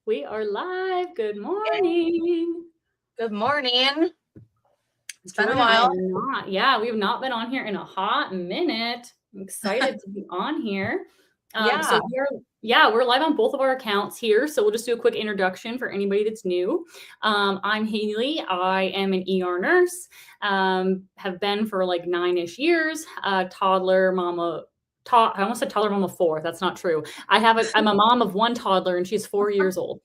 We are live. Good morning. Good morning. It's been a Jordan, while. we have not been on here in a hot minute. I'm excited to be on here. Yeah. We're live on both of our accounts here. So we'll just do a quick introduction for anybody that's new. I'm Haley. I am an ER nurse. Have been for like 9-ish years. Toddler mama. I almost said toddler mom of 4. That's not true. I'm a mom of 1 toddler and she's 4 years old.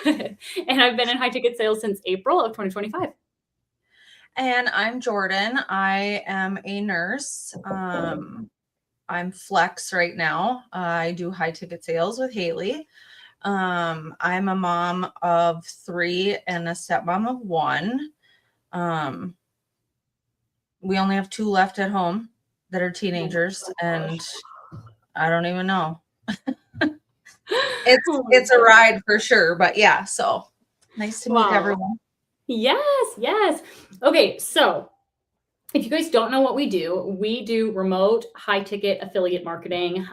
And I've been in high ticket sales since April of 2025. And I'm Jordan. I am a nurse. I'm flex right now. I do high ticket sales with Haley. I'm a mom of 3 and a stepmom of 1. We only have 2 left at home that are teenagers, and I don't even know. It's a ride for sure, but yeah, so nice to meet everyone. Yes. Okay, so if you guys don't know what we do remote high ticket affiliate marketing.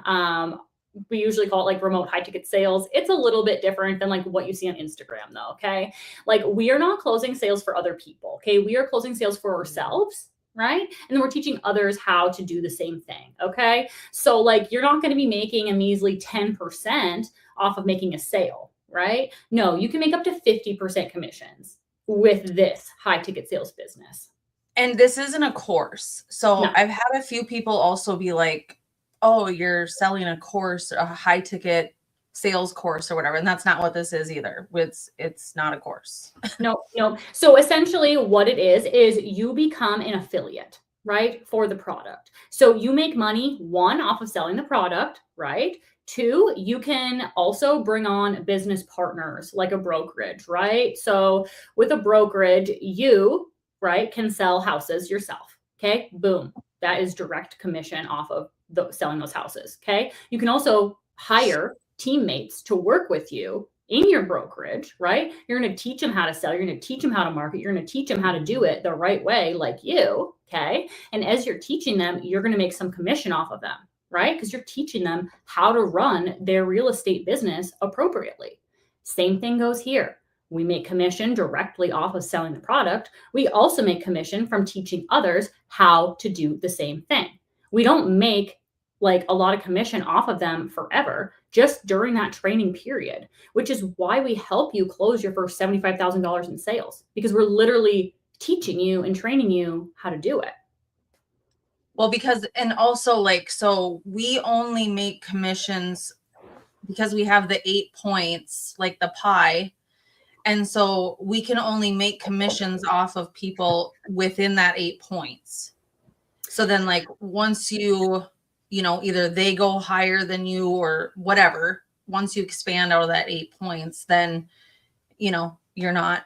We usually call it like remote high ticket sales. It's a little bit different than like what you see on Instagram though, okay? Like we are not closing sales for other people, okay? We are closing sales for ourselves, right? And then we're teaching others how to do the same thing, okay? So like you're not going to be making a measly 10% off of making a sale, right? No, you can make up to 50% commissions with this high ticket sales business. And this isn't a course. So No. I've had a few people also be like, oh, you're selling a course, a high ticket sales course or whatever. And that's not what this is either. It's not a course. No. So essentially what it is you become an affiliate, right? For the product. So you make money, 1, off of selling the product, right? 2, you can also bring on business partners like a brokerage, right? So with a brokerage, you, right, can sell houses yourself. Okay. Boom. That is direct commission off of selling those houses. Okay. You can also hire teammates to work with you in your brokerage, right? You're going to teach them how to sell. You're going to teach them how to market. You're going to teach them how to do it the right way, like you. Okay. And as you're teaching them, you're going to make some commission off of them, right? Because you're teaching them how to run their real estate business appropriately. Same thing goes here. We make commission directly off of selling the product. We also make commission from teaching others how to do the same thing. We don't make like a lot of commission off of them forever, just during that training period, which is why we help you close your first $75,000 in sales, because we're literally teaching you and training you how to do it. Well, and also like, so we only make commissions because we have the 8 points, like the pie. And so we can only make commissions off of people within that 8 points. So then like once either they go higher than you or whatever, once you expand out of that 8 points, then, you're not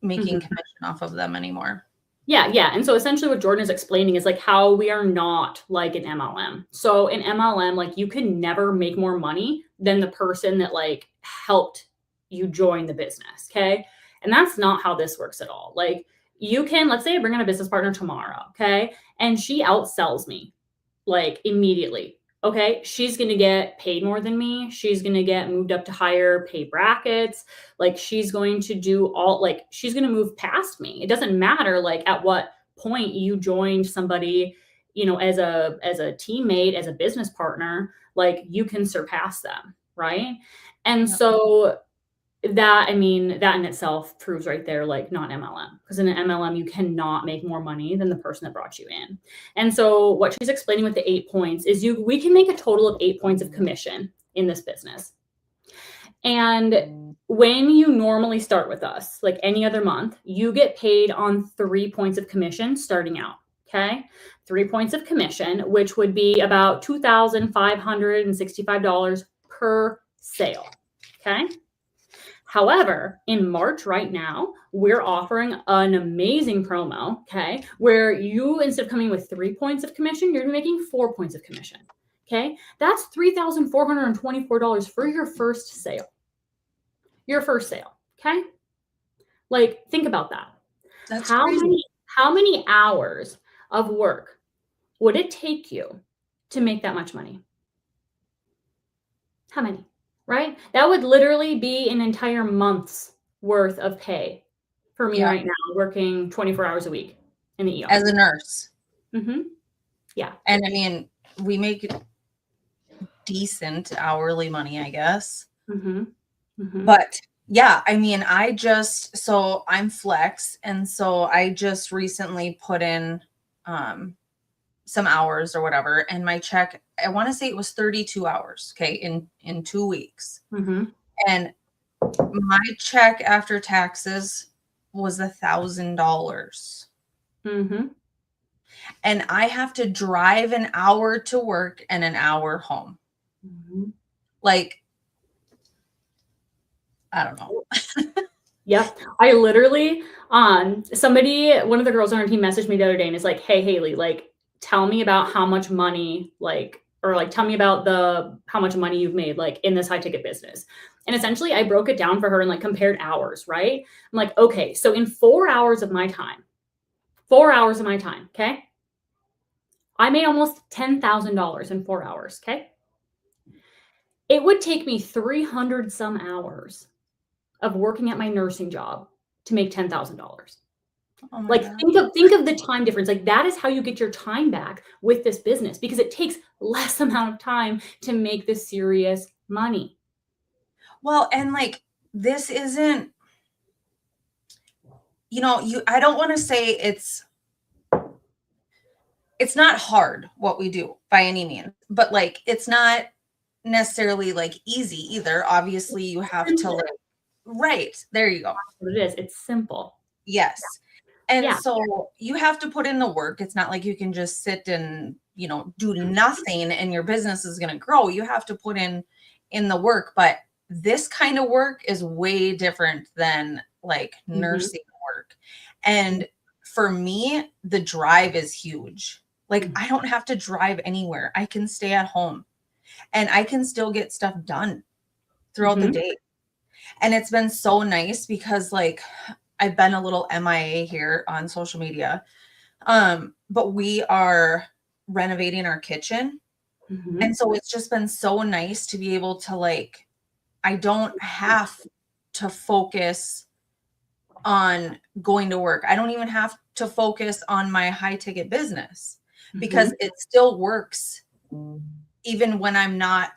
making commission off of them anymore. Yeah. And so essentially what Jordan is explaining is like how we are not like an MLM. So in MLM, like you can never make more money than the person that like helped you join the business. Okay. And that's not how this works at all. Like you can, let's say I bring on a business partner tomorrow. Okay. And she outsells me like immediately. Okay. She's going to get paid more than me. She's going to get moved up to higher pay brackets. Like she's going to do she's going to move past me. It doesn't matter like at what point you joined somebody, as a teammate, as a business partner, like you can surpass them. Right. And so that in itself proves right there, like not MLM, because in an MLM, you cannot make more money than the person that brought you in. And so what she's explaining with the 8 points is we can make a total of 8 points of commission in this business. And when you normally start with us, like any other month, you get paid on 3 points of commission starting out. Okay. 3 points of commission, which would be about $2,565 per sale. Okay. However, in March right now, we're offering an amazing promo, okay, where you, instead of coming with 3 points of commission, you're making 4 points of commission, okay? That's $3,424 for your first sale. Your first sale, okay? Like, think about that. That's crazy. How many hours of work would it take you to make that much money? How many? right? That would literally be an entire month's worth of pay for me Yeah. right now, working 24 hours a week in the ER. As a nurse. Mm-hmm. Yeah. And I mean, we make decent hourly money, I guess. Mm-hmm. Mm-hmm. But yeah, I mean, so I'm flex. And so I just recently put in some hours or whatever. And my check, I want to say it was 32 hours. Okay. In 2 weeks. Mm-hmm. And my check after taxes was $1,000. Mm-hmm. And I have to drive an hour to work and an hour home. Mm-hmm. Like, I don't know. Yep. I literally, one of the girls on our team messaged me the other day and is like, hey, Haley, like, tell me about how much money, tell me about how much money you've made, like, in this high ticket business. And essentially I broke it down for her and like compared hours, right? I'm like, okay, so in 4 hours of my time, okay? I made almost $10,000 in 4 hours, okay? It would take me 300 some hours of working at my nursing job to make $10,000. Oh my Like God. think of the time difference. Like that is how you get your time back with this business because it takes less amount of time to make this serious money. Well, and like this isn't, I don't want to say it's not hard what we do by any means, but like it's not necessarily like easy either. Obviously, you have to like, right, there you go. That's what it is. It's simple. Yes. And Yeah. so you have to put in the work. It's not like you can just sit and, do nothing and your business is going to grow. You have to put in the work, but this kind of work is way different than like nursing work. And for me, the drive is huge. Like I don't have to drive anywhere. I can stay at home and I can still get stuff done throughout the day. And it's been so nice because like I've been a little MIA here on social media. But we are renovating our kitchen. And so it's just been so nice to be able to like, I don't have to focus on going to work. I don't even have to focus on my high ticket business because it still works even when I'm not.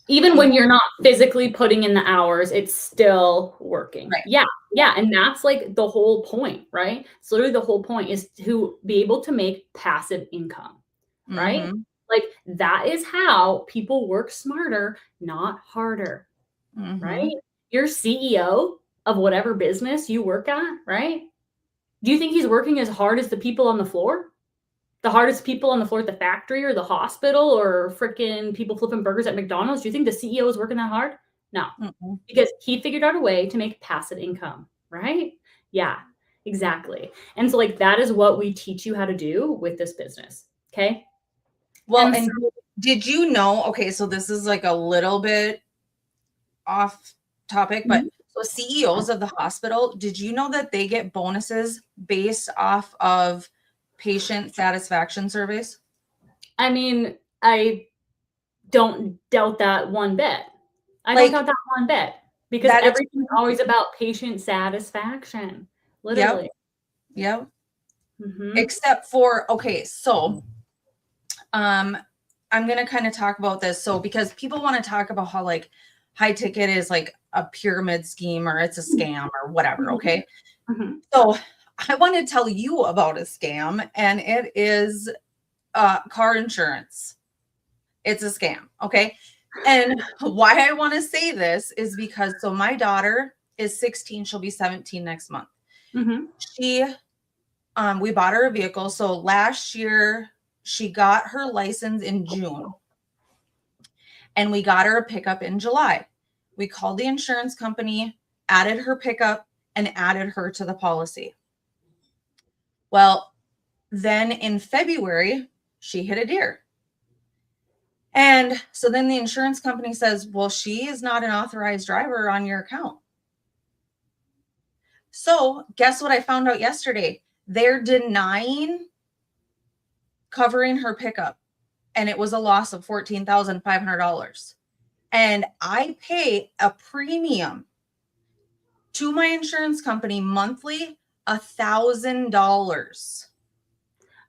Even when you're not physically putting in the hours, it's still working. Right. Yeah. Yeah. And that's like the whole point, right? It's literally the whole point is to be able to make passive income, right? Like that is how people work smarter, not harder, right? You're CEO of whatever business you work at, right? Do you think he's working as hard as the people on the floor? The hardest people on the floor at the factory or the hospital or freaking people flipping burgers at McDonald's? Do you think the CEO is working that hard? No, because he figured out a way to make passive income, right? Yeah, exactly. And so like that is what we teach you how to do with this business. Okay. Well, and did you know, okay, so this is like a little bit off topic, but so CEOs of the hospital, did you know that they get bonuses based off of patient satisfaction surveys? I mean, I don't doubt that one bit. I don't doubt that one bit because everything's always about patient satisfaction. Literally. Yep. Except for, okay, so I'm going to kind of talk about this. So because people want to talk about how like high ticket is like a pyramid scheme or it's a scam or whatever. Okay. So I want to tell you about a scam, and it is car insurance. It's a scam. Okay. And why I want to say this is because so my daughter is 16. She'll be 17 next month. We bought her a vehicle. So last year she got her license in June and we got her a pickup in July. We called the insurance company, added her pickup, and added her to the policy. Well, then in February, she hit a deer. And so then the insurance company says, well, she is not an authorized driver on your account. So guess what I found out yesterday? They're denying covering her pickup. And it was a loss of $14,500. and I pay a premium to my insurance company monthly, $1,000.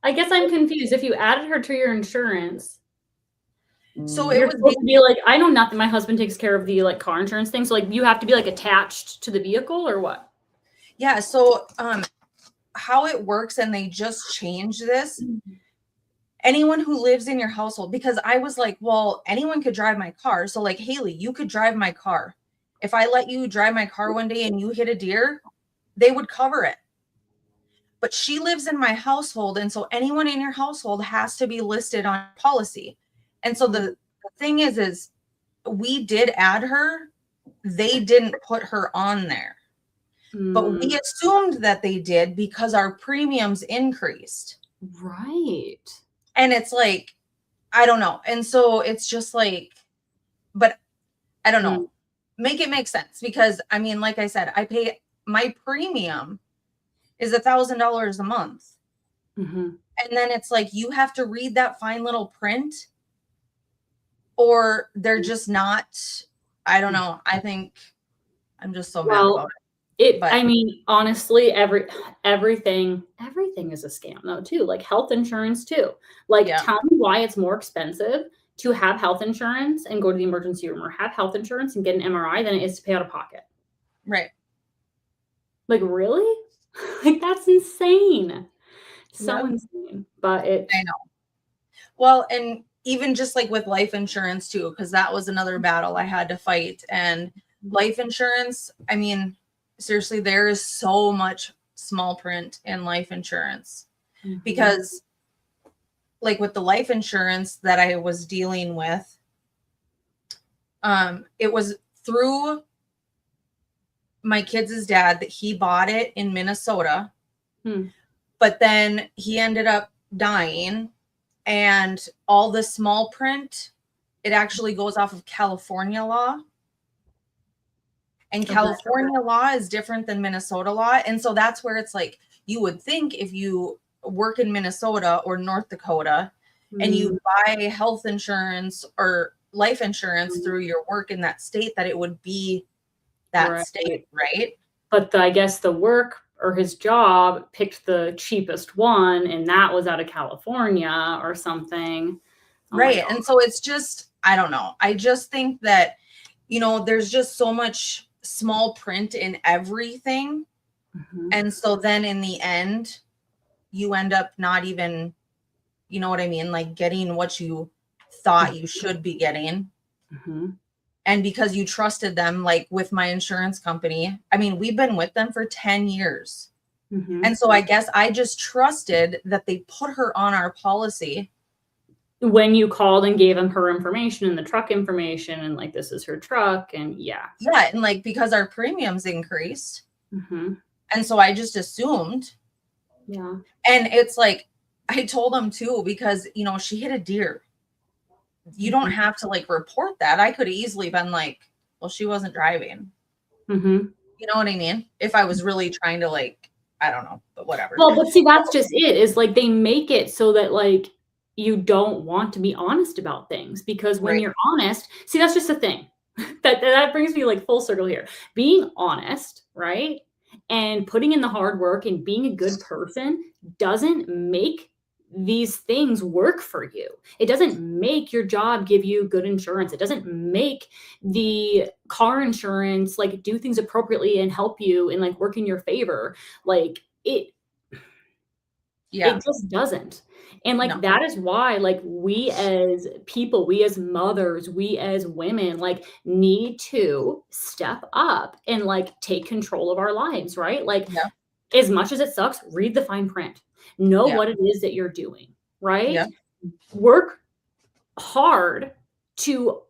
I guess I'm confused. If you added her to your insurance, So it you're was supposed to be like, I know nothing. My husband takes care of the like car insurance thing. So like you have to be like attached to the vehicle or what? yeah. So how it works, and they just changed this. Anyone who lives in your household, because I was like, well, anyone could drive my car. So like, Haley, you could drive my car. If I let you drive my car one day and you hit a deer, they would cover it. But she lives in my household, and so anyone in your household has to be listed on policy. And so the thing is we did add her. They didn't put her on there. But we assumed that they did because our premiums increased. Right. And it's like, I don't know. And so it's just like, but I don't know. Make it make sense, because I mean, like I said, I pay, my premium is $1,000 a month. And then it's like, you have to read that fine little print, or they're just not, I don't know. I think I'm just so mad about it. I mean, honestly, everything is a scam though too. Like health insurance too. Like tell me why it's more expensive to have health insurance and go to the emergency room, or have health insurance and get an MRI, than it is to pay out of pocket. Right. Like really? Like that's insane. So insane. But I know. Well, and even just like with life insurance too, because that was another battle I had to fight. And life insurance, I mean, seriously, there is so much small print in life insurance. Because like with the life insurance that I was dealing with, it was through my kids' dad that he bought it in Minnesota. But then he ended up dying, and all the small print, it actually goes off of California law. And California law is different than Minnesota law. And so that's where it's like, you would think if you work in Minnesota or North Dakota and you buy health insurance or life insurance through your work in that state, that it would be that state, right? But I guess the work or his job picked the cheapest one, and that was out of California or something. Right. And so it's just, I don't know. I just think that, you know, there's just so much small print in everything. And so then in the end, you end up not even, you know what I mean? Like getting what you thought you should be getting. And because you trusted them, like with my insurance company, I mean, we've been with them for 10 years. And so I guess I just trusted that they put her on our policy. When you called and gave them her information and the truck information, and like, this is her truck, and yeah. And like, because our premiums increased. And so I just assumed. And it's like, I told them too, because, you know, she hit a deer. You don't have to like report that. I could have easily been like, well, she wasn't driving. You know what I mean? If I was really trying to like, I don't know, but whatever. Well, but see, that's just it, is like, they make it so that like, you don't want to be honest about things, because when you're honest, see, that's just the thing that brings me like full circle here. Being honest, right? And putting in the hard work and being a good person doesn't make these things work for you. It doesn't make your job give you good insurance. It doesn't make the car insurance like do things appropriately and help you and like work in your favor. Like it just doesn't. And like, that is why, like, we as people, we as mothers, we as women, like, need to step up and like take control of our lives, right? Like, as much as it sucks, read the fine print, know what it is that you're doing, right? Work hard to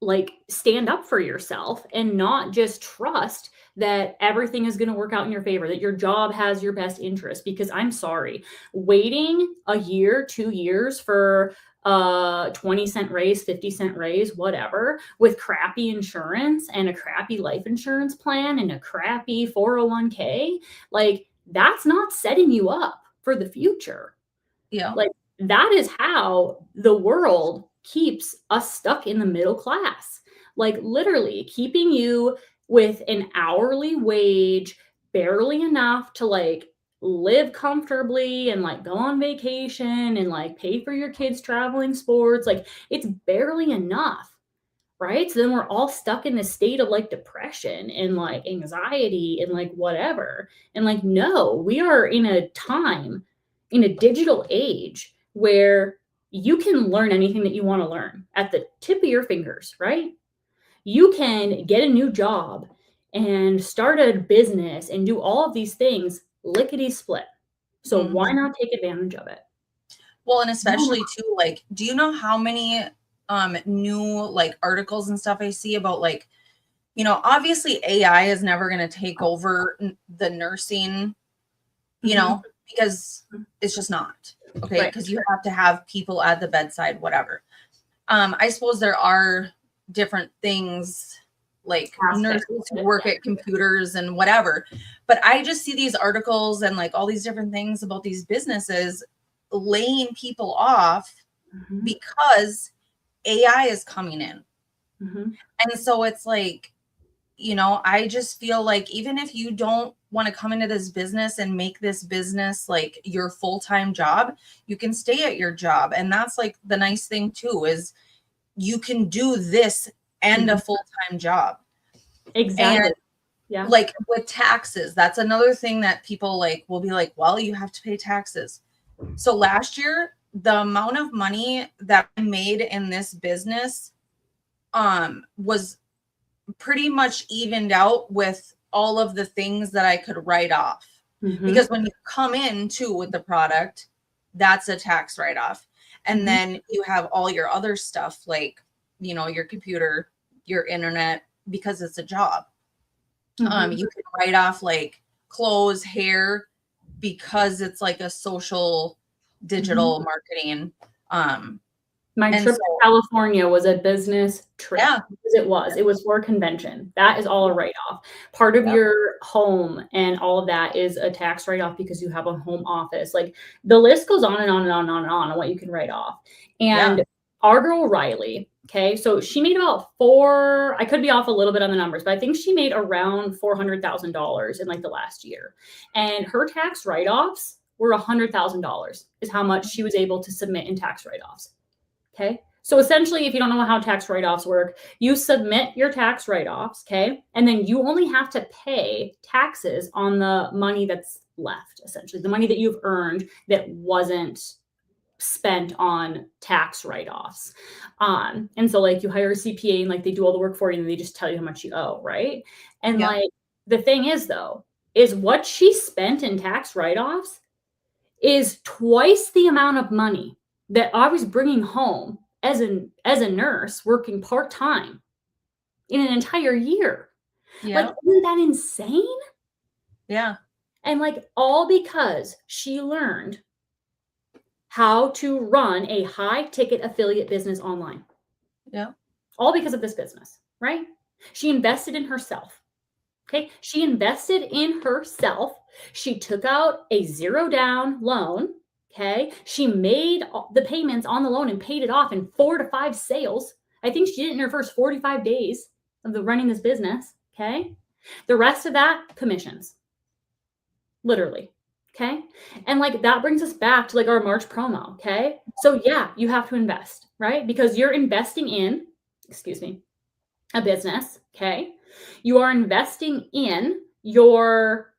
like stand up for yourself and not just trust that everything is going to work out in your favor, that your job has your best interest. Because I'm sorry, waiting a year, 2 years for a 20-cent raise, 50-cent raise, whatever, with crappy insurance and a crappy life insurance plan and a crappy 401k, like, that's not setting you up for the future. Like, that is how the world keeps us stuck in the middle class. like literally keeping you with an hourly wage, barely enough to like live comfortably and like go on vacation and like pay for your kids' traveling sports. Like it's barely enough. Right. So then we're all stuck in this state of like depression and like anxiety and like whatever. And like, no, we are in a time in a digital age where you can learn anything that you want to learn at the tip of your fingers, right? You can get a new job and start a business and do all of these things lickety split. So why Mhm. not take advantage of it? Well, and especially too, like, do you know how many new like articles and stuff I see about like, obviously AI is never going to take over the nursing, Mhm. because it's just not. Okay, Right. because you have to have people at the bedside, whatever. I suppose there are different things like Aspects nurses of who it, work yeah. at computers and whatever. But I just see these articles and like all these different things about these businesses laying people off Mhm. because AI is coming in. Mhm. And so it's like, I just feel like even if you don't want to come into this business and make this business like your full-time job, you can stay at your job. And that's like the nice thing too, is you can do this and a Mhm. full-time job. And Exactly. Yeah. like with taxes, that's another thing that people like will be like, well, you have to pay taxes. So last year, the amount of money that I made in this business was pretty much evened out with all of the things that I could write off. Mhm. Because when you come in too with the product, that's a tax write off. And Mhm. then you have all your other stuff like, your computer, your internet, because it's a job. Mhm. You can write off like clothes, hair, because it's like a social Mhm. digital marketing. Um, My and trip so, to California was a business trip yeah, because it was. It was for a convention. That is all a write-off. Part of yeah, your home and all of that is a tax write-off because you have a home office. Like the list goes on and on and on and on and on what you can write off. yeah, And our girl Riley, okay, so she made about four. I could be off a little bit on the numbers, but I think she made around $400,000 in like the last year. And her tax write-offs were $100,000 is how much she was able to submit in tax write-offs. Okay. So essentially, if you don't know how tax write offs work, you submit your tax write offs. Okay. And then you only have to pay taxes on the money that's left, essentially, the money that you've earned that wasn't spent on tax write offs. And so, like, you hire a CPA and like they do all the work for you and they just tell you how much you owe. Right. And yeah, like the thing is, though, is what she spent in tax write offs is twice the amount of money that I was bringing home as a nurse working part-time in an entire year. Like, yeah, isn't that insane? yeah, And like all because she learned how to run a high ticket affiliate business online. yeah, All because of this business, right? She invested in herself. Okay? She invested in herself. She took out a zero down loan. Okay? She made the payments on the loan and paid it off in 4 to 5 sales. I think she did it in her first 45 days of the running this business. Okay? The rest of that, commissions. Literally. Okay? And like that brings us back to like our March promo. Okay? So yeah, you have to invest, right? Because you're investing in, excuse me, a business. Okay? You are investing in your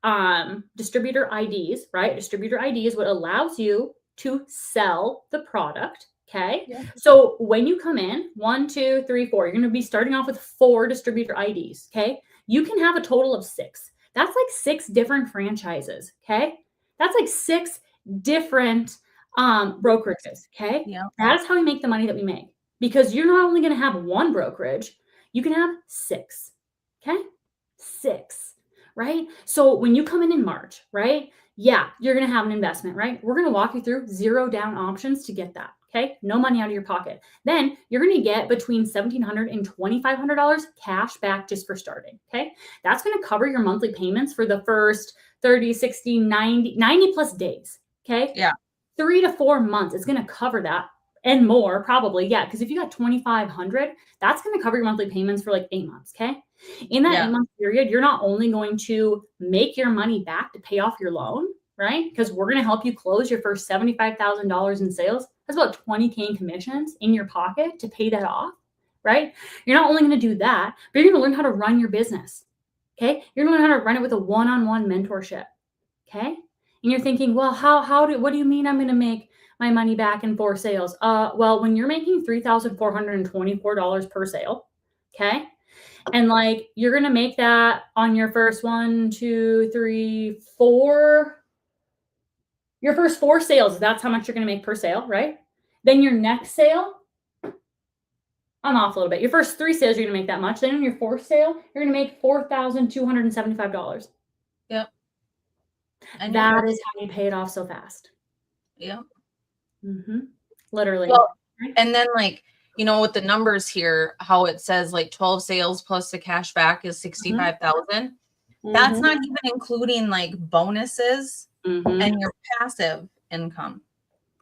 distributor IDs, right? Distributor ID is what allows you to sell the product. Okay. yeah, So when you come in, 1, 2, 3, 4, you're going to be starting off with 4 distributor IDs. Okay. You can have a total of 6. That's like 6 different franchises. Okay. That's like 6 different brokerages. Okay. yeah, That is how we make the money that we make because you're not only going to have one brokerage, you can have 6. Okay. 6. Right. So when you come in March, right? Yeah, you're going to have an investment, right? We're going to walk you through zero down options to get that. Okay. No money out of your pocket. Then you're going to get between $1,700 and $2,500 cash back just for starting. Okay. That's going to cover your monthly payments for the first 30, 60, 90 plus days. Okay. yeah, 3 to 4 months. It's going to cover that and more probably. Yeah. Because if you got 2,500, that's going to cover your monthly payments for like 8 months. Okay. In that 8-month period, you're not only going to make your money back to pay off your loan, right? Because we're going to help you close your first $75,000 in sales. That's about 20K in commissions in your pocket to pay that off, right? You're not only going to do that, but you're going to learn how to run your business. Okay. You're going to learn how to run it with a one-on-one mentorship. Okay. And you're thinking, well, what do you mean I'm going to make my money back in 4 sales? Well, when you're making $3,424 per sale, okay, and like you're going to make that on your first 1, 2, 3, 4, your first 4 sales, that's how much you're going to make per sale, right? Then your next sale, I'm off a little bit. Your first 3 sales, you're going to make that much. Then on your 4th sale, you're going to make $4,275. Yep. And that is how you pay it off so fast. Yep. Mm-hmm. Literally. Well, and then like, you know, with the numbers here, how it says like 12 sales plus the cash back is 65,000. Mm-hmm. That's not even including like bonuses and your passive income.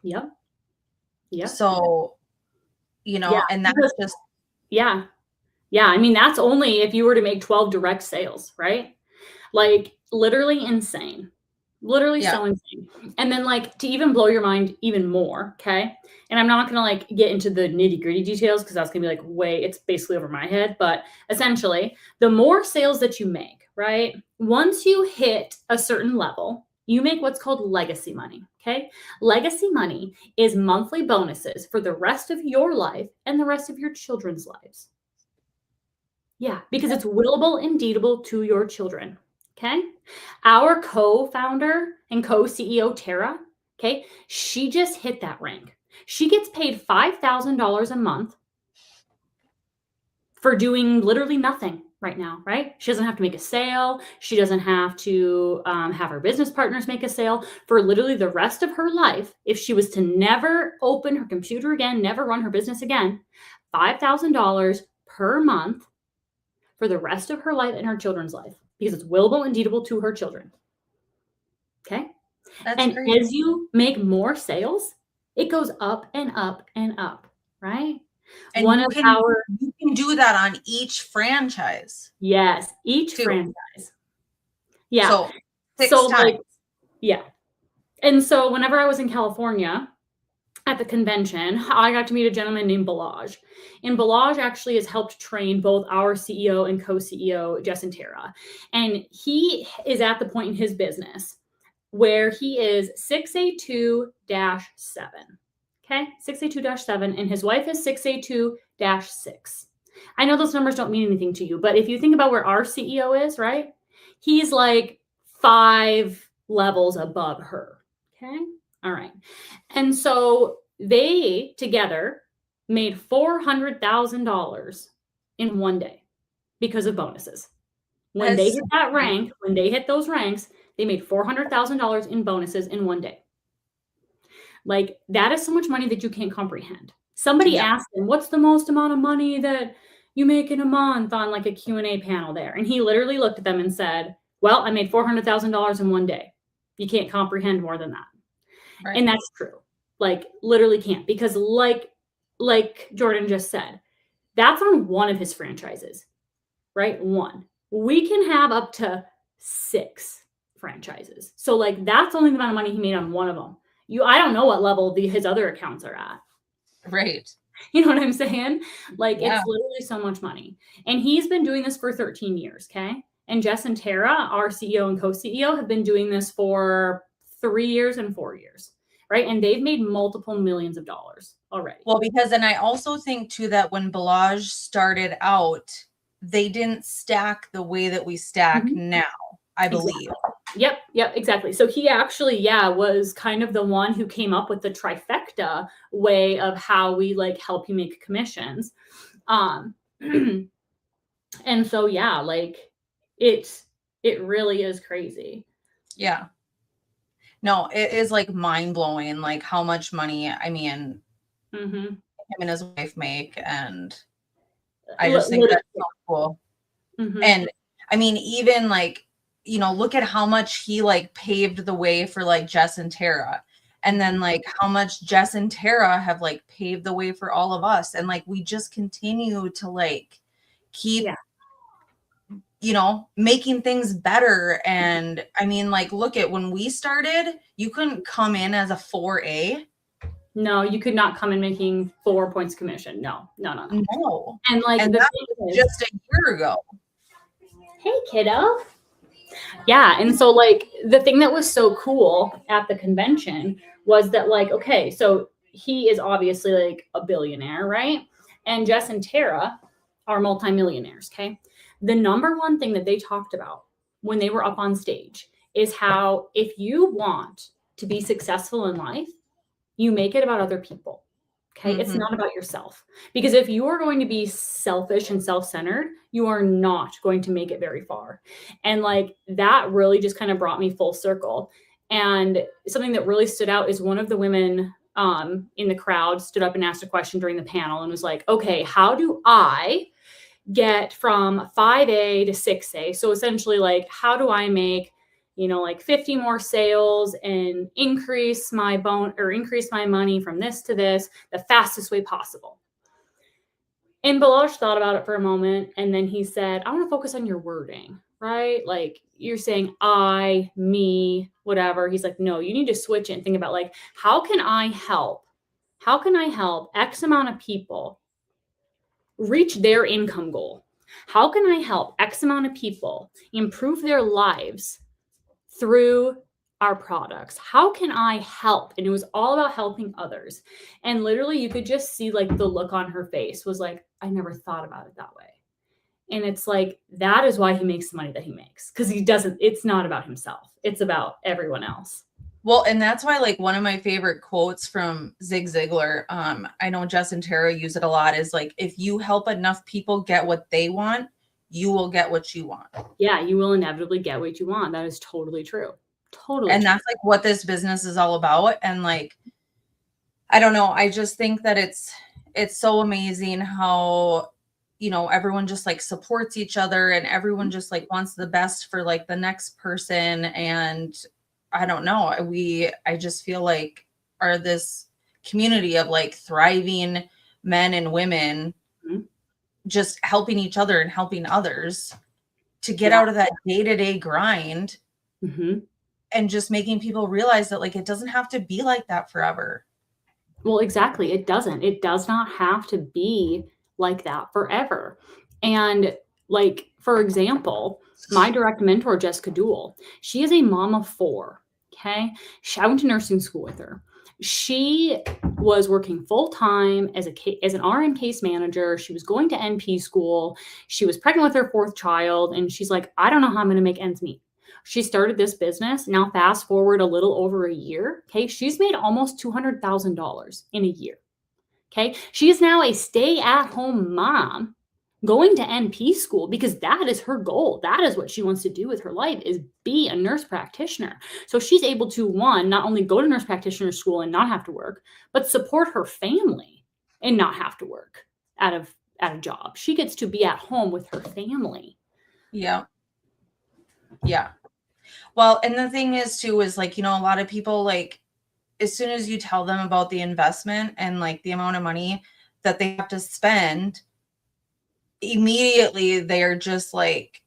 Yep. Yep. So, you know, and that's just. Yeah. Yeah. I mean, that's only if you were to make 12 direct sales, right? Like literally insane. Literally so insane. And then like to even blow your mind even more, okay? And I'm not going to like get into the nitty-gritty details because that's going to be like it's basically over my head, but essentially the more sales that you make, right? Once you hit a certain level, you make what's called legacy money, okay? Legacy money is monthly bonuses for the rest of your life and the rest of your children's lives. Yeah, because it's willable and deedable to your children. Okay. Our co-founder and co-CEO, Tara, okay, she just hit that rank. She gets paid $5,000 a month for doing literally nothing right now, right? She doesn't have to make a sale. She doesn't have to have her business partners make a sale for literally the rest of her life. If she was to never open her computer again, never run her business again, $5,000 per month for the rest of her life and her children's life. Because it's willable and deedable to her children. Okay? That's great. As you make more sales, it goes up and up and up, right? And you can do that on each franchise. Yes, each franchise. Yeah. So 6 times. Like, yeah. And so whenever I was in California, at the convention, I got to meet a gentleman named Balaj. And Balaj actually has helped train both our CEO and co-CEO, Jess and Tara. And he is at the point in his business where he is 6A2-7. Okay, 6A2-7, and his wife is 6A2-6. I know those numbers don't mean anything to you, but if you think about where our CEO is, right? He's like 5 levels above her. Okay. All right. And so they together made $400,000 in one day because of bonuses. When they hit that rank, when they hit those ranks, they made $400,000 in bonuses in one day. Like that is so much money that you can't comprehend. Somebody asked him, what's the most amount of money that you make in a month on like a Q&A panel there? And he literally looked at them and said, well, I made $400,000 in one day. You can't comprehend more than that. Right. And that's true. Like literally can't, because like Jordan just said, that's on one of his franchises, right? One. We can have up to 6 franchises. So like that's only the amount of money he made on one of them. I don't know what level his other accounts are at. Right. You know what I'm saying? Like it's literally so much money. And he's been doing this for 13 years. Okay. And Jess and Tara, our CEO and co-CEO, have been doing this for 3 years and 4 years, right? And they've made multiple millions of dollars already. Well, because then I also think too that when Balaj started out, they didn't stack the way that we stack now, I believe. Yep, exactly. So he actually, was kind of the one who came up with the trifecta way of how we like help you make commissions. And so, like it really is crazy. Yeah. No, it is like mind blowing, like how much money, I mean, him and his wife make. And I just think that's so cool. And I mean, even like, you know, look at how much he like paved the way for like Jess and Tara. And then like how much Jess and Tara have like paved the way for all of us. And like we just continue to like keep, you know, making things better. And I mean, like, look at when we started, you couldn't come in as a 4A. No, you could not come in making 4 points commission. No. No. And like And the that thing was is, just a year ago. hey kiddo. Yeah. And so like the thing that was so cool at the convention was that like, okay, so he is obviously like a billionaire, right? And Jess and Tara are multimillionaires. Okay. The number one thing that they talked about when they were up on stage is how if you want to be successful in life, you make it about other people. Okay. It's not about yourself. Because if you are going to be selfish and self-centered, you are not going to make it very far. And like that really just kind of brought me full circle. And something that really stood out is one of the women in the crowd stood up and asked a question during the panel and was like, okay, how do I get from 5A to 6A? So essentially like, how do I make, you know, like 50 more sales and increase my money from this to this the fastest way possible? And Balazs thought about it for a moment. And then he said, I want to focus on your wording, right? Like you're saying I, me, whatever. He's like, no, you need to switch it and think about like, how can I help X amount of people reach their income goal? How can I help X amount of people improve their lives through our products? How can I help? And it was all about helping others. And literally you could just see like the look on her face was like, I never thought about it that way. And it's like, that is why he makes the money that he makes. Because it's not about himself. It's about everyone else. Well, and that's why like one of my favorite quotes from Zig Ziglar, I know Jess and Tara use it a lot, is like, if you help enough people get what they want, you will get what you want. Yeah, you will inevitably get what you want. That is totally true. Totally. And true. that's like what this business is all about. And like, I don't know, I just think that it's so amazing how, you know, everyone just like supports each other and everyone just like wants the best for like the next person. And I don't know, I just feel like are this community of like thriving men and women just helping each other and helping others to get out of that day-to-day grind and just making people realize that like it doesn't have to be like that forever. Well, exactly. It doesn't. It does not have to be like that forever. And like, for example, my direct mentor, Jessica Duell, she is a mom of 4. Okay. I went to nursing school with her. She was working full time as an RN case manager. She was going to NP school. She was pregnant with her 4th child. And she's like, I don't know how I'm going to make ends meet. She started this business. Now, fast forward a little over a year. Okay. She's made almost $200,000 in a year. Okay. She is now a stay-at-home mom going to NP school because that is her goal. That is what she wants to do with her life, is be a nurse practitioner. So she's able to, one, not only go to nurse practitioner school and not have to work, but support her family and not have to work at a job. She gets to be at home with her family. Yeah. Yeah. Well, and the thing is too, is like, you know, a lot of people, like, as soon as you tell them about the investment and like the amount of money that they have to spend, immediately they're just like,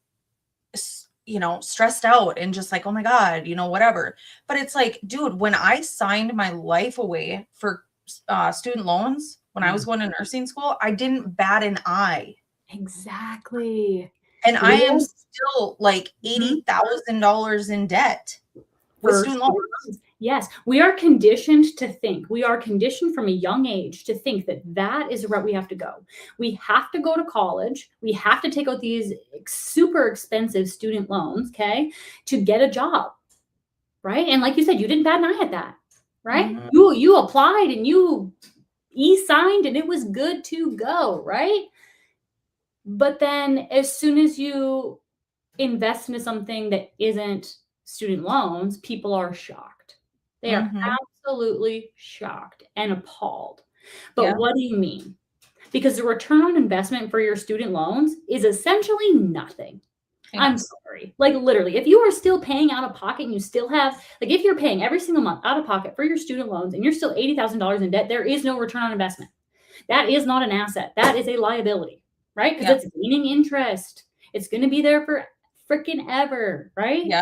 you know, stressed out and just like, oh my God, you know, whatever. But it's like, dude, when I signed my life away for student loans, when I was going to nursing school, I didn't bat an eye. Exactly. And I am still like $80,000 in debt with student loans. Yes, we are conditioned to think. We are conditioned from a young age to think that that is the route we have to go. We have to go to college. We have to take out these super expensive student loans, okay, to get a job, right? And like you said, you didn't bat an eye at that, right? You applied and you e-signed and it was good to go, right? But then as soon as you invest into something that isn't student loans, people are shocked. They are absolutely shocked and appalled. But what do you mean? Because the return on investment for your student loans is essentially nothing. Yeah. I'm sorry. Like literally, if you are still paying out of pocket and you still have, like if you're paying every single month out of pocket for your student loans and you're still $80,000 in debt, there is no return on investment. That is not an asset. That is a liability, right? Because it's gaining interest. It's going to be there for freaking ever, right? Yeah.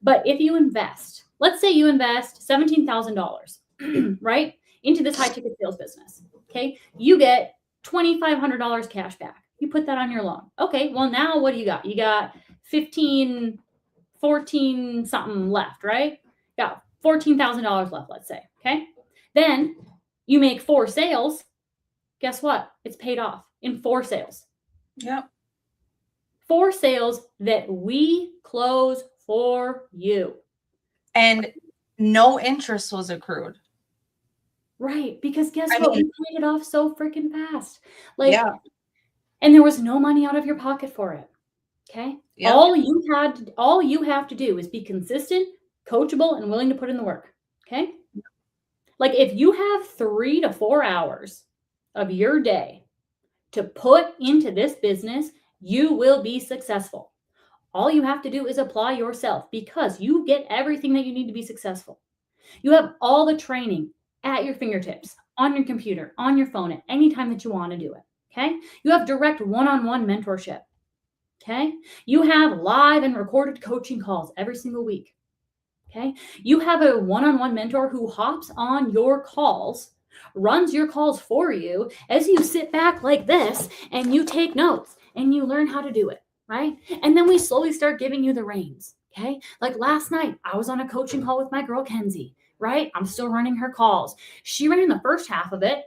But if you invest, let's say you invest $17,000, right, into this high ticket sales business, okay? You get $2,500 cash back. You put that on your loan. Okay, well now what do you got? You got 15, 14 something left, right? Got $14,000 left, let's say, okay? Then you make 4 sales. Guess what? It's paid off in 4 sales. Yep. 4 sales that we close for you. And no interest was accrued. Right. Because guess what? We paid it off so freaking fast. Like, Yeah. and there was no money out of your pocket for it. Okay. Yep. All you have to do is be consistent, coachable, and willing to put in the work. Okay. Like if you have 3 to 4 hours of your day to put into this business, you will be successful. All you have to do is apply yourself because you get everything that you need to be successful. You have all the training at your fingertips, on your computer, on your phone, at any time that you want to do it. Okay. You have direct one-on-one mentorship. Okay. You have live and recorded coaching calls every single week. Okay. You have a one-on-one mentor who hops on your calls, runs your calls for you as you sit back like this and you take notes and you learn how to do it. Right. And then we slowly start giving you the reins. Okay. Like last night, I was on a coaching call with my girl, Kenzie. Right. I'm still running her calls. She ran the first half of it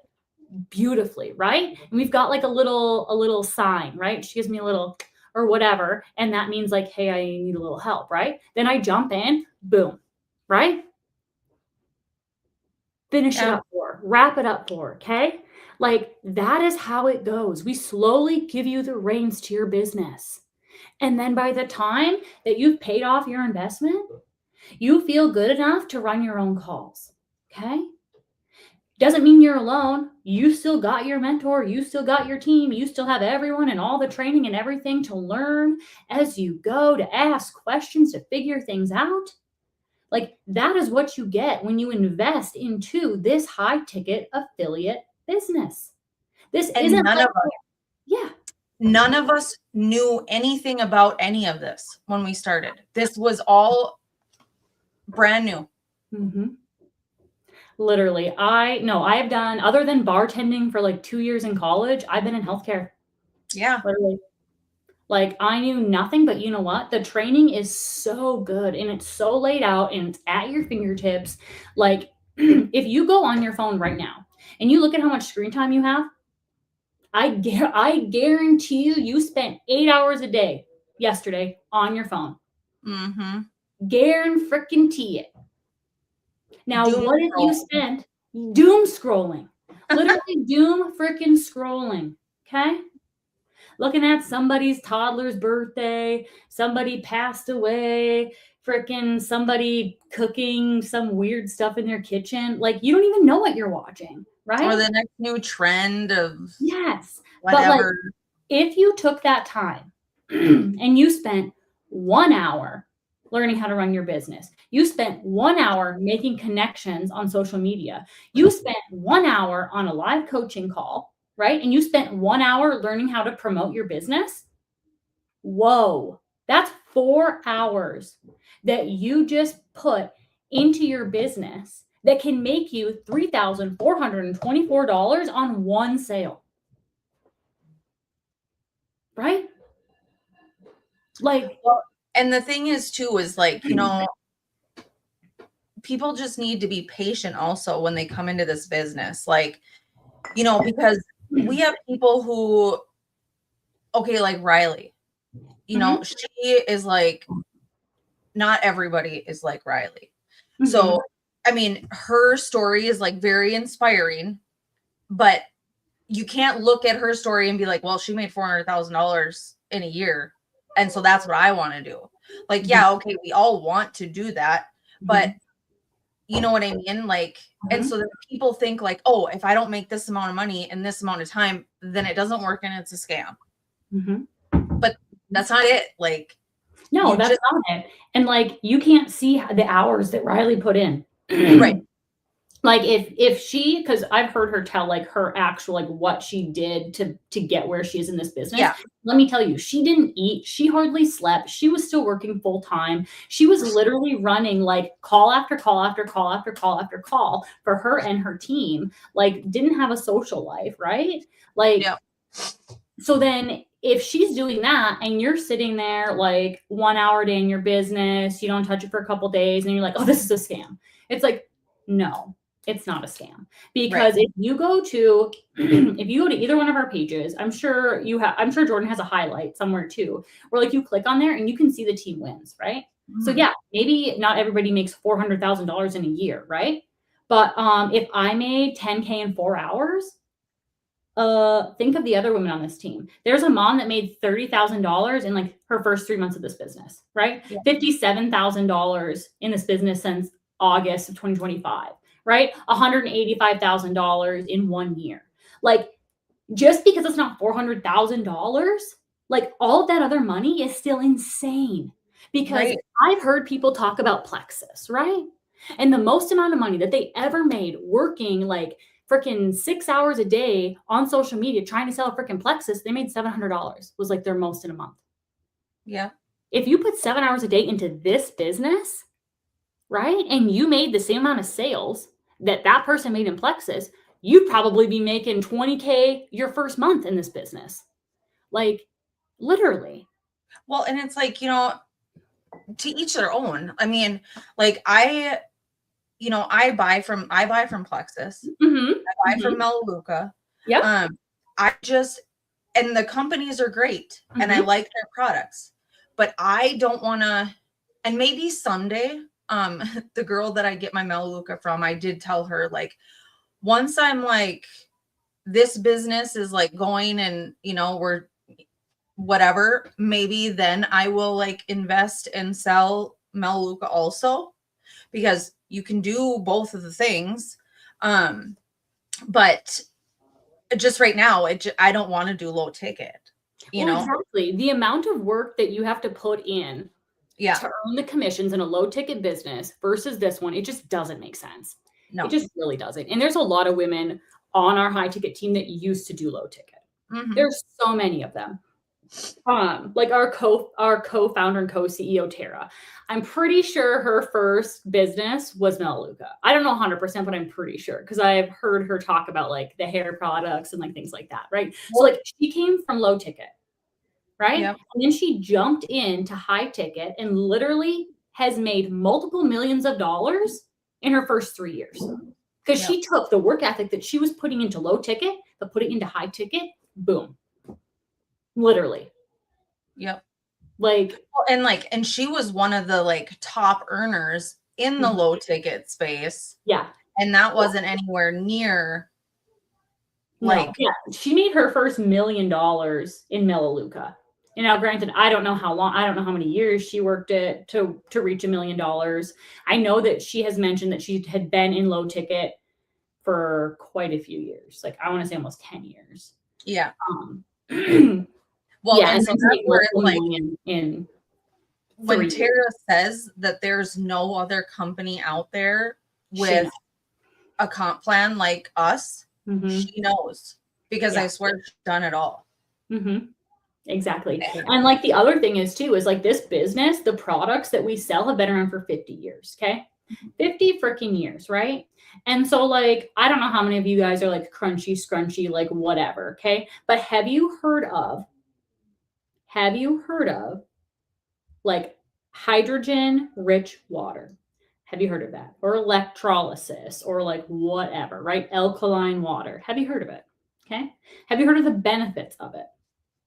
beautifully. Right. And we've got like a little sign. Right. She gives me a little or whatever. And that means like, hey, I need a little help. Right. Then I jump in, boom. Right. Finish it up for her, wrap it up for her. Okay. Like that is how it goes. We slowly give you the reins to your business. And then by the time that you've paid off your investment, you feel good enough to run your own calls. Okay. Doesn't mean you're alone. You still got your mentor. You still got your team. You still have everyone and all the training and everything to learn as you go, to ask questions, to figure things out. Like that is what you get when you invest into this high ticket affiliate business. This And isn't none like, of us, yeah. none of us knew anything about any of this when we started. This was all brand new. Mm-hmm. Literally, I have done, other than bartending for like 2 years in college, I've been in healthcare. Yeah. Literally. Like I knew nothing, but you know what? The training is so good and it's so laid out and it's at your fingertips. Like if you go on your phone right now and you look at how much screen time you have, I guarantee you spent 8 hours a day yesterday on your phone. Mm-hmm. Guarantee it. Now, what if you spent doom scrolling? Literally doom freaking scrolling. Okay. Looking at somebody's toddler's birthday, somebody passed away, freaking somebody cooking some weird stuff in their kitchen. Like you don't even know what you're watching, right? Or the next new trend of yes. whatever. But like, if you took that time and you spent 1 hour learning how to run your business, you spent 1 hour making connections on social media, you spent 1 hour on a live coaching call, right? And you spent 1 hour learning how to promote your business. Whoa, that's 4 hours that you just put into your business that can make you $3,424 on one sale. Right? Like, well, and the thing is too, is like, you know, people just need to be patient also when they come into this business. Like, you know, because we have people who, okay, like Riley, you know, she is like, not everybody is like Riley. So, I mean, her story is like very inspiring, but you can't look at her story and be like, well, she made $400,000 in a year. And so that's what I want to do. Like, yeah, okay, we all want to do that, but you know what I mean? Like, and so then people think like, oh, if I don't make this amount of money in this amount of time, then it doesn't work and it's a scam. But that's not it. Like, No, You that's just not it. And like you can't see the hours that Riley put in. right. Like if she, because I've heard her tell like her actual like what she did to get where she is in this business. Yeah. Let me tell you, she didn't eat, she hardly slept, she was still working full time. She was literally running like call after call after call after call after call for her and her team, like didn't have a social life, right? Like Yeah. so then if she's doing that and you're sitting there like 1 hour a day in your business, you don't touch it for a couple days and you're like, oh, this is a scam. It's like, no, it's not a scam. Because Right. if you go to if you go to either one of our pages, I'm sure Jordan has a highlight somewhere too, where like you click on there and you can see the team wins, right? So Mhm. yeah, maybe not everybody makes $400,000 in a year, right? But if I made 10K in 4 hours, think of the other women on this team. There's a mom that made $30,000 in like her first 3 months of this business, right? Yeah. $57,000 in this business since August of 2025, right? $185,000 in 1 year. Like, just because it's not $400,000, like all of that other money is still insane. Because Right. I've heard people talk about Plexus, right? And the most amount of money that they ever made working like freaking 6 hours a day on social media trying to sell a freaking Plexus, they made $700 was like their most in a month. Yeah. If you put 7 hours a day into this business, right, and you made the same amount of sales that that person made in Plexus, you'd probably be making 20K your first month in this business. Like, literally. Well, and it's like, to each their own. I mean, like I buy from Plexus. Mm-hmm. I buy from Mm-hmm. Melaleuca. Yep. I just and the companies are great and I Mm-hmm. like their products. But I don't want to, and maybe someday the girl that I get my Melaleuca from, I did tell her like once I'm like this business is like going and we're whatever, maybe then I will like invest and sell Melaleuca also, because you can do both of the things. But just right now, I don't want to do low ticket, Well, exactly. The amount of work that you have to put in Yeah. to earn the commissions in a low ticket business versus this one, it just doesn't make sense. No. It just really doesn't. And there's a lot of women on our high ticket team that used to do low ticket. Mhm. There's so many of them. Like our co-founder and co-CEO Tara. I'm pretty sure her first business was Melaleuca. I don't know 100%, but I'm pretty sure because I've heard her talk about like the hair products and like things like that, right? So like she came from low ticket, right? Yep. And then she jumped into high ticket and literally has made multiple millions of dollars in her first 3 years. Because Yep. she took the work ethic that she was putting into low ticket, but put it into high ticket, boom. Literally. Yep. Like, and she was one of the like top earners in the Mhm. low ticket space. Yeah. And that wasn't anywhere near like, No, yeah. She made her first $1 million in Melaleuca. And now, granted, I don't know how long, I don't know how many years she worked it to reach $1 million. I know that she has mentioned that she had been in low ticket for quite a few years. Like I want to say almost 10 years. yeah. Well, yeah, and so that's where it's like in when Tara says that there's no other company out there with a comp plan like us, she knows, because I swear she's done it all. Mm-hmm. Exactly. And like the other thing is too, is like this business, the products that we sell have been around for 50 years. Okay. 50 freaking years. Right. And so like, I don't know how many of you guys are like crunchy, scrunchy, like whatever. Okay. But have you heard of like hydrogen rich water? Have you heard of that? Or electrolysis or like whatever, right? Alkaline water. Have you heard of it? Okay. Have you heard of the benefits of it?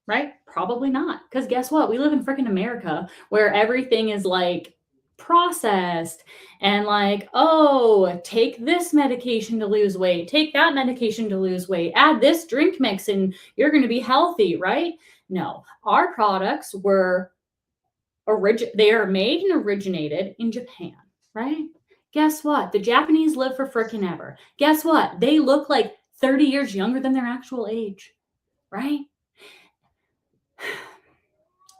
Right? Probably not. Because guess what? We live in freaking America where everything is like processed and like, oh, take this medication to lose weight, take that medication to lose weight, add this drink mix and you're going to be healthy, right? No, our products they are made and originated in Japan, right? Guess what? The Japanese live for freaking ever. Guess what? They look like 30 years younger than their actual age, right?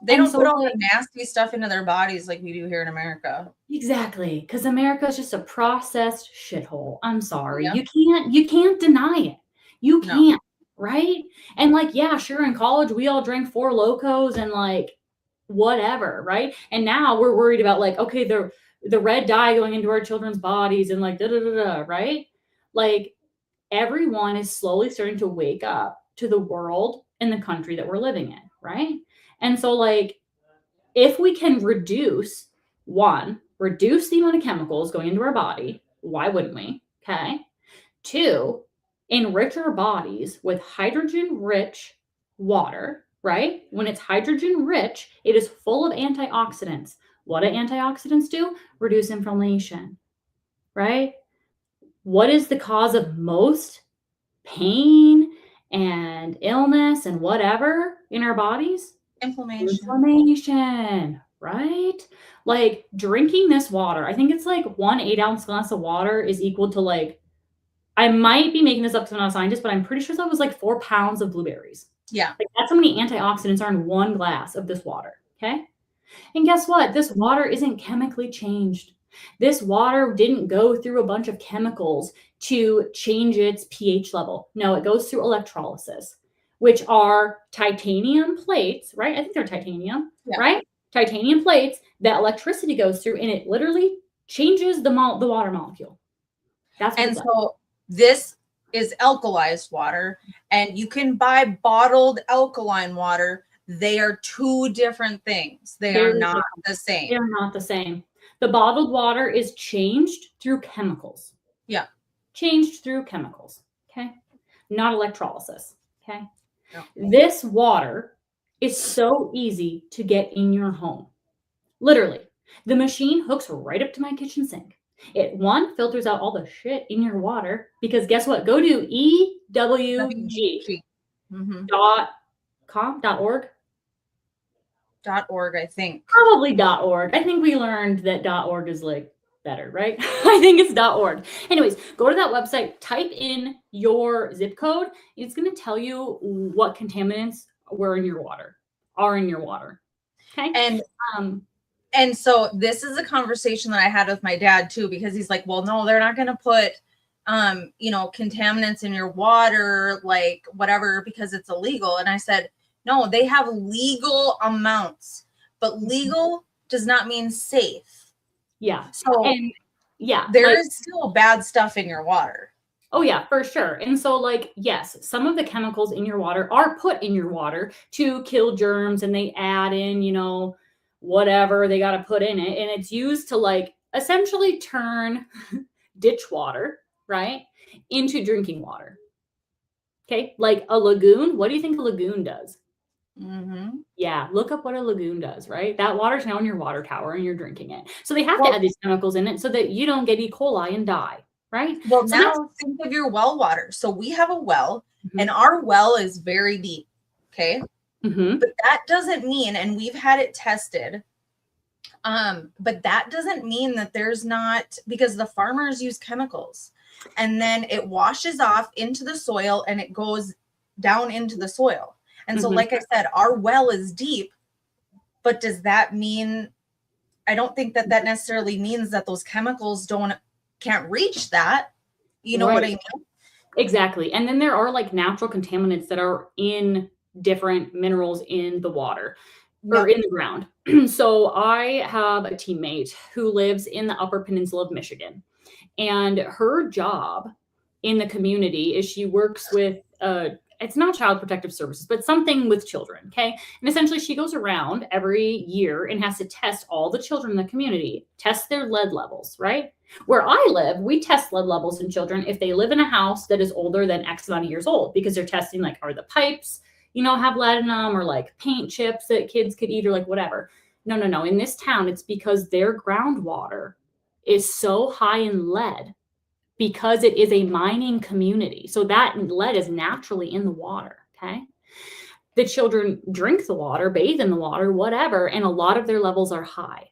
They And don't so, put all like, the nasty stuff into their bodies like we do here in America. exactly, because America is just a processed shithole. I'm sorry. Yep. You can't deny it. You No. can't, right? And like, yeah, sure, in college we all drank Four Locos and like whatever, right? And now we're worried about like, okay, the red dye going into our children's bodies and like da da da da, right? Like everyone is slowly starting to wake up to the world and the country that we're living in, right? And so like if we can reduce the amount of chemicals going into our body, why wouldn't we? Okay. Two, enrich our bodies with hydrogen rich water, right? When it's hydrogen rich, it is full of antioxidants. What do antioxidants do? Reduce inflammation, right? What is the cause of most pain and illness and whatever in our bodies? Inflammation, right? Like drinking this water, I think it's like 1 8-ounce glass of water is equal to like, I might be making this up because I'm not a scientist, but I'm pretty sure that was like 4 pounds of blueberries. Yeah. Like that's how many antioxidants are in one glass of this water. Okay. And guess what? This water isn't chemically changed. This water didn't go through a bunch of chemicals to change its pH level. No, it goes through electrolysis, which are titanium plates, right? I think they're titanium, right? Titanium plates that electricity goes through, and it literally changes the water molecule. That's what and so this is alkalized water, and you can buy bottled alkaline water. They are two different things. They are not the same. They're not the same. The bottled water is changed through chemicals. Yeah. Changed through chemicals. Okay. Not electrolysis. Okay. No. This water is so easy to get in your home. Literally. The machine hooks right up to my kitchen sink. It filters out all the shit in your water because guess what? Go to ewg.com.org. .org, I think. Probably .org. I think we learned that .org is like better, right? I think it's .org. Anyways, go to that website, type in your zip code. It's going to tell you what contaminants are in your water. Okay. And so this is a conversation that I had with my dad too, because he's like, well, no, they're not going to put, contaminants in your water, like whatever, because it's illegal. And I said, no, they have legal amounts, but legal does not mean safe. Yeah. So there is still bad stuff in your water. Oh yeah, for sure. And so like, yes, some of the chemicals in your water are put in your water to kill germs, and they add in, whatever they got to put in it. And it's used to like essentially turn ditch water, right, into drinking water. Okay. Like a lagoon. What do you think a lagoon does? Mm-hmm. Yeah, look up what a lagoon does, right? That water's now in your water tower and you're drinking it. So they have to add these chemicals in it so that you don't get E. coli and die, right? Well, so now think of your well water. So we have a well, and our well is very deep, okay? But that doesn't mean, and we've had it tested, but that doesn't mean that there's not, because the farmers use chemicals, and then it washes off into the soil and it goes down into the soil. And so, like I said, our well is deep, but does that mean, I don't think that necessarily means that those chemicals can't reach that. You know what I mean? Exactly. And then there are like natural contaminants that are in different minerals in the water or in the ground. So I have a teammate who lives in the Upper Peninsula of Michigan, and her job in the community is she works with it's not Child Protective Services, but something with children. Okay. And essentially she goes around every year and has to test all the children in the community, test their lead levels, right? Where I live, we test lead levels in children if they live in a house that is older than X amount of years old, because they're testing like, are the pipes, have lead in them, or like paint chips that kids could eat, or like whatever. No. In this town, it's because their groundwater is so high in lead because it is a mining community. So that lead is naturally in the water, okay? The children drink the water, bathe in the water, whatever, and a lot of their levels are high,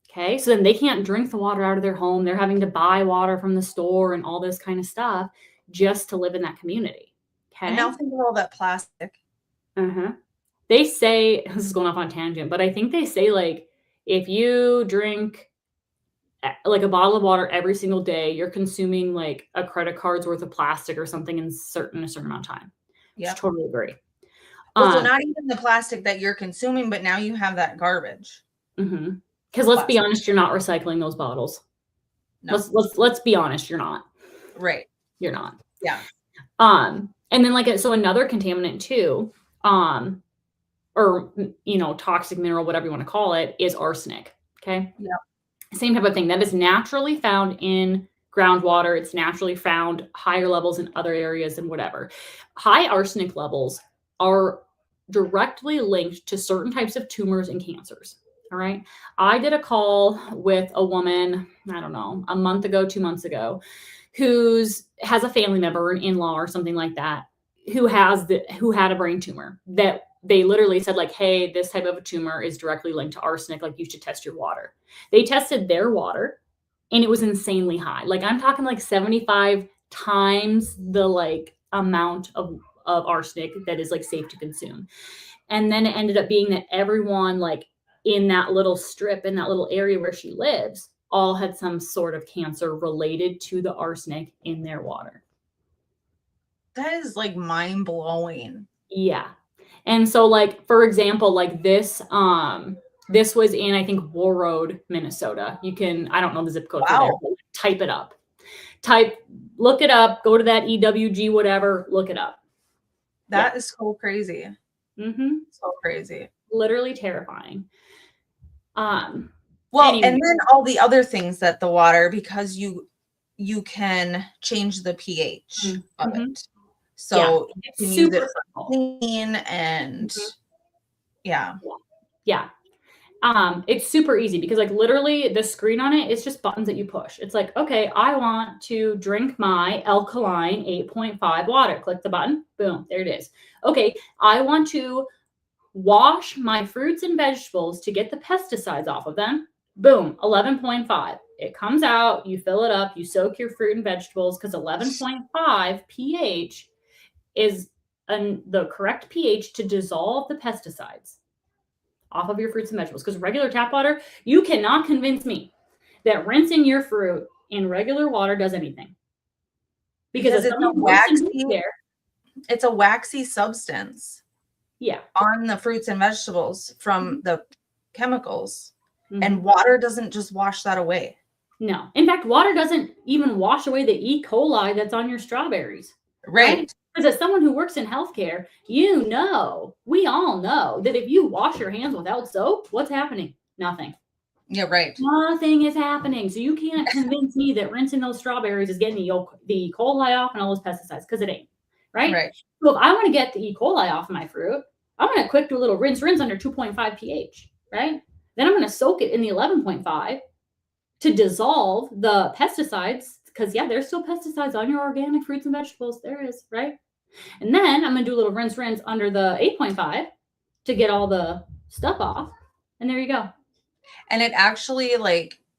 okay? So then they can't drink the water out of their home. They're having to buy water from the store and all this kind of stuff just to live in that community, okay? And now think of all that plastic. they say, this is going off on a tangent, but I think they say like if you drink like a bottle of water every single day, you're consuming like a credit card's worth of plastic or something in a certain amount of time. Yeah. Totally agree. Well, so not even the plastic that you're consuming, but now you have that garbage. Because let's be honest, you're not recycling those bottles. No. Let's be honest, you're not. Right. You're not. Yeah. And then like so another contaminant too, or toxic mineral, whatever you want to call it, is arsenic. Okay. Yeah. Same type of thing that is naturally found in groundwater. It's naturally found higher levels in other areas and whatever. High arsenic levels are directly linked to certain types of tumors and cancers. All right. I did a call with a woman, I don't know, a month ago, 2 months ago, has a family member, an in-law or something like that, who had a brain tumor that they literally said like, hey, this type of a tumor is directly linked to arsenic. Like you should test your water. They tested their water and it was insanely high. Like I'm talking like 75 times the like amount of arsenic that is like safe to consume. And then it ended up being that everyone like in that little strip, in that little area where she lives, all had some sort of cancer related to the arsenic in their water. That is like mind blowing. Yeah. And so like, for example, like this was in, I think, Warroad, Minnesota. You can, I don't know the zip code for there, but type it up. Look it up, go to that EWG, whatever, look it up. That is so crazy. So crazy. Literally terrifying. Well, anyway. And then all the other things that the water, because you can change the pH of it. So you can use it for clean and yeah. It's super easy because like literally the screen on it is just buttons that you push. It's like, okay, I want to drink my alkaline 8.5 water. Click the button. Boom. There it is. Okay. I want to wash my fruits and vegetables to get the pesticides off of them. Boom. 11.5. It comes out. You fill it up. You soak your fruit and vegetables because 11.5 pH is the correct pH to dissolve the pesticides off of your fruits and vegetables. Because regular tap water, you cannot convince me that rinsing your fruit in regular water does anything. Because it's a waxy substance. Yeah. On the fruits and vegetables from the chemicals. And water doesn't just wash that away. No. In fact, water doesn't even wash away the E. coli that's on your strawberries. Right? Because as someone who works in healthcare, we all know that if you wash your hands without soap, what's happening? Nothing. Yeah, right. Nothing is happening. So you can't convince me that rinsing those strawberries is getting the E. coli off and all those pesticides, because it ain't. Right? So if I want to get the E. coli off my fruit, I'm going to quick do a little rinse under 2.5 pH, right? Then I'm going to soak it in the 11.5 to dissolve the pesticides, because there's still pesticides on your organic fruits and vegetables. There is, right? And then I'm going to do a little rinse under the 8.5 to get all the stuff off. And there you go. And it actually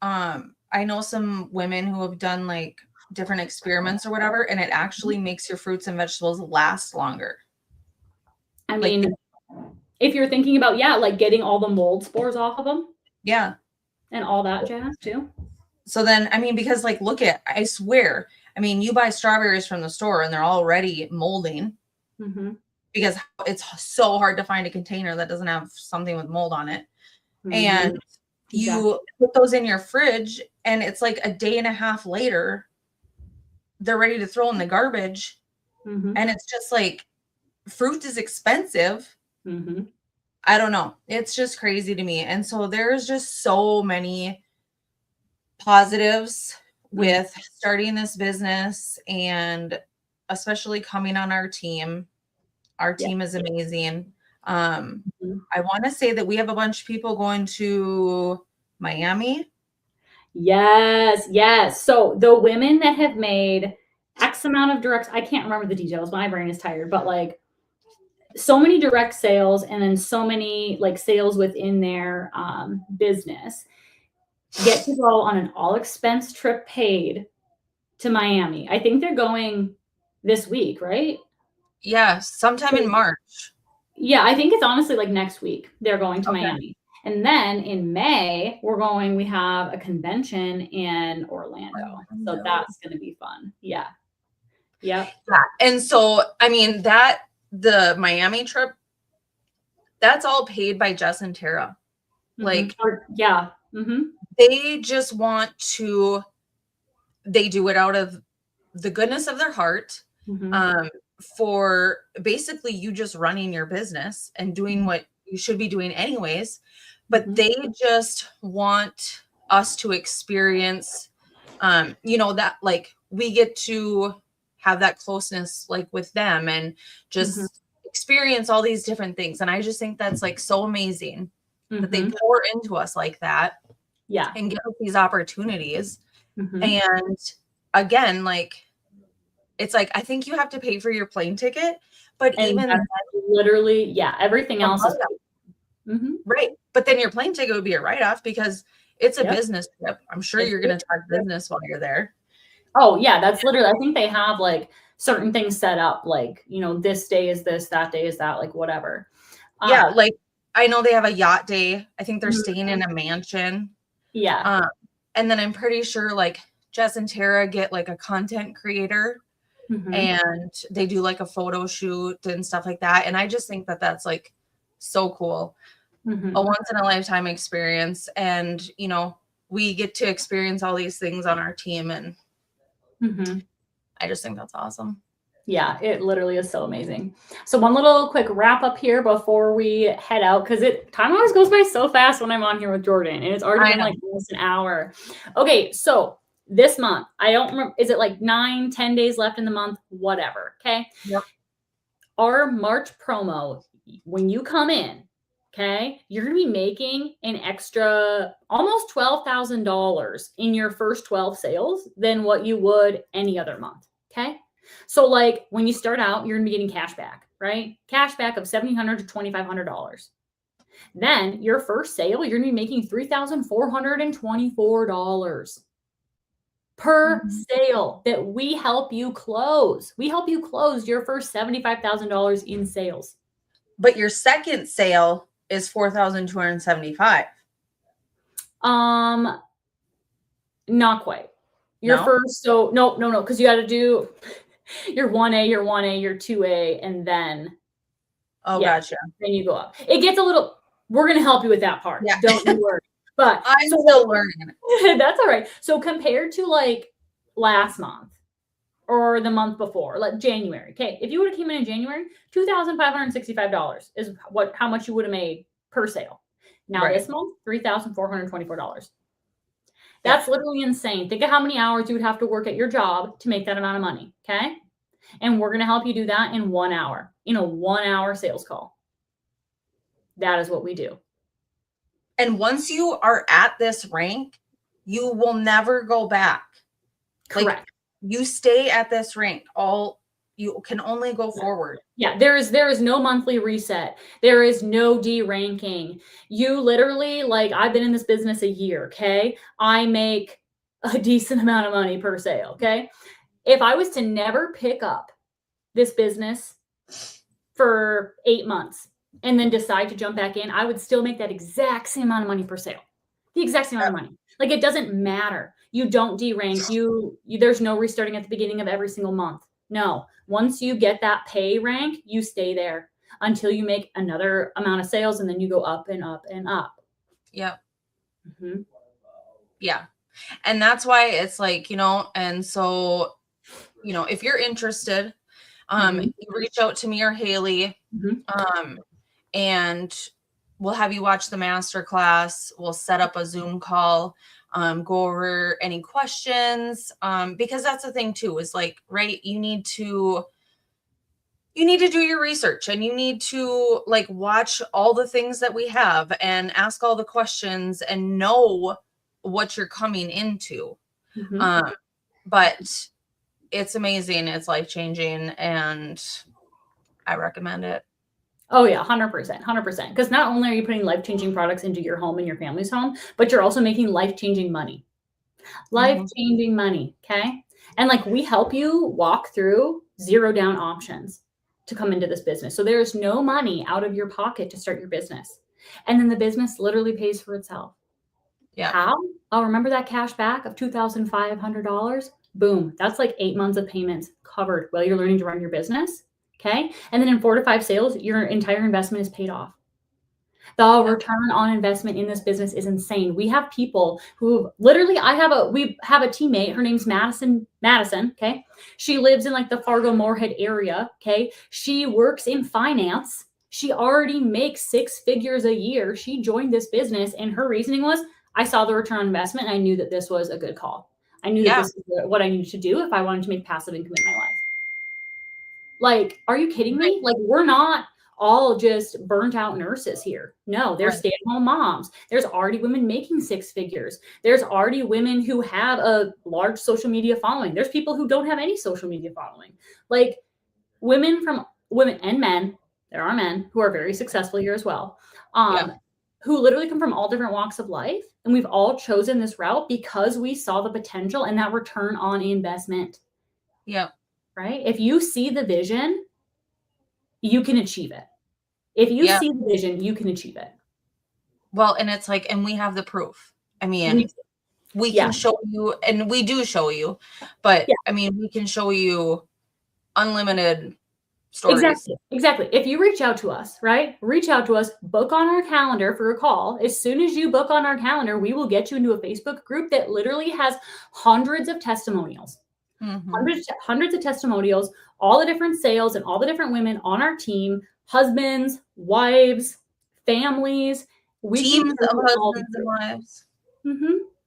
I know some women who have done like different experiments or whatever, and it actually makes your fruits and vegetables last longer. I mean, if you're thinking about, like getting all the mold spores off of them. Yeah. And all that jazz too. So then, I mean, because like, I swear, I mean, you buy strawberries from the store and they're already molding because it's so hard to find a container that doesn't have something with mold on it. And you put those in your fridge and it's like a day and a half later, they're ready to throw in the garbage. And it's just like, fruit is expensive. I don't know. It's just crazy to me. And so there's just so many positives with starting this business and especially coming on our team. Our team is amazing. I want to say that we have a bunch of people going to Miami. Yes. So the women that have made X amount of directs, I can't remember the details. My brain is tired, but like, so many direct sales and then so many like sales within their business get to go on an all expense trip paid to Miami. I think they're going this week, right? Yeah, sometime in March. Yeah, I think it's honestly like next week they're going to Okay. Miami. And then in May, we have a convention in Orlando. So Orlando. that's going to be fun. Yeah. Yep. Yeah. And so, I mean, the Miami trip, that's all paid by Jess and Tara. Like, yeah. Mm-hmm. they just want to, they do it out of the goodness of their heart. Mm-hmm. For basically you just running your business and doing what you should be doing anyways, but they just want us to experience, that like we get to have that closeness like with them and just experience all these different things. And I just think that's like so amazing that they pour into us like that. Yeah. And give us these opportunities. Mm-hmm. And again, like, it's like, I think you have to pay for your plane ticket, but And even literally, yeah, everything else is right. But then your plane ticket would be a write-off because it's a business trip. I'm sure you're going to talk business while you're there. Oh yeah, that's literally, I think they have like certain things set up, like, this day is this, that day is that, like whatever. Yeah, like I know they have a yacht day. I think they're staying in a mansion. Yeah. And then I'm pretty sure like Jess and Tara get like a content creator. And they do like a photo shoot and stuff like that. And I just think that that's like so cool. A once in a lifetime experience. And, we get to experience all these things on our team. And I just think that's awesome. Yeah, it literally is so amazing. So one little quick wrap up here before we head out, because time always goes by so fast when I'm on here with Jordan, and it's already been like almost an hour. Okay, so this month, I don't remember, is it like 9-10 days left in the month? Whatever. Okay. Yep. Our March promo, when you come in, okay, you're going to be making an extra almost $12,000 in your first 12 sales than what you would any other month. Okay. So like when you start out, you're going to be getting cash back, right? Cash back of $1,700 to $2,500. Then your first sale, you're going to be making $3,424 per sale that we help you close. We help you close your first $75,000 in sales. But your second sale is $4,275. Not quite. Your first, so no, because you got to do your 1A, your 2A, and then gotcha. Then you go up. It gets a little. We're going to help you with that part. Yeah. Don't you worry. But I'm still learning. That's all right. So compared to like last month or the month before, like January. Okay, if you would have came in January, $2,565 is how much you would have made per sale. Now this month, $3,424. That's literally insane. Think of how many hours you would have to work at your job to make that amount of money. Okay, and we're going to help you do that in 1 hour, in a 1 hour sales call. That is what we do. And once you are at this rank, you will never go back. Correct. Like, you stay at this rank. You can only go forward. Yeah, there is no monthly reset. There is no de-ranking. You literally, like, I've been in this business a year, okay? I make a decent amount of money per sale, okay? If I was to never pick up this business for 8 months, and then decide to jump back in, I would still make that exact same amount of money per sale. The exact same amount of money. Like, it doesn't matter. You don't de-rank. There's no restarting at the beginning of every single month. No. Once you get that pay rank, you stay there until you make another amount of sales, and then you go up and up and up. Yep. Yeah. And that's why it's like, and so, if you're interested, you reach out to me or Haley. And we'll have you watch the masterclass. We'll set up a Zoom call, go over any questions. Because that's the thing too, is like, right, you need to do your research, and you need to like watch all the things that we have and ask all the questions and know what you're coming into. But it's amazing. It's life-changing, and I recommend it. Oh yeah, 100%. Because not only are you putting life-changing products into your home and your family's home, but you're also making life-changing money. Life-changing money, okay? And like, we help you walk through zero down options to come into this business. So there's no money out of your pocket to start your business. And then the business literally pays for itself. Yeah. How? I'll remember that cash back of $2,500. Boom. That's like 8 months of payments covered while you're learning to run your business. Okay. And then in 4 to 5 sales, your entire investment is paid off. The return on investment in this business is insane. We have people who literally, we have a teammate. Her name's Madison. Okay. She lives in like the Fargo Moorhead area. Okay. She works in finance. She already makes 6 figures a year. She joined this business and her reasoning was, I saw the return on investment and I knew that this was a good call. I knew that this is what I needed to do if I wanted to make passive income in my life. Like, are you kidding me? Like, we're not all just burnt out nurses here. No, there's stay-at-home moms. There's already women making 6 figures. There's already women who have a large social media following. There's people who don't have any social media following. Like, women and men, there are men who are very successful here as well, who literally come from all different walks of life. And we've all chosen this route because we saw the potential and that return on investment. Yeah. Right? If you see the vision, you can achieve it. If you see the vision, you can achieve it. Well, and it's like, and we have the proof. I mean, we can show you, and we do show you, but I mean, we can show you unlimited stories. Exactly. If you reach out to us, right? Reach out to us, book on our calendar for a call. As soon as you book on our calendar, we will get you into a Facebook group that literally has hundreds of testimonials. Hundreds of testimonials, all the different sales and all the different women on our team, husbands, wives, families. Teams of husbands and wives.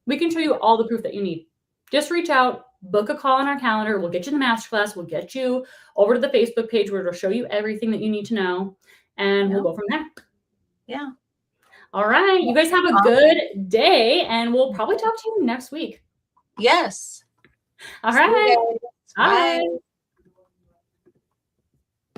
We can show you all the proof that you need. Just reach out, book a call on our calendar. We'll get you in the masterclass. We'll get you over to the Facebook page where it'll show you everything that you need to know. And we'll go from there. Yeah. All right. You guys have a good day. And we'll probably talk to you next week. Yes. All right. Bye.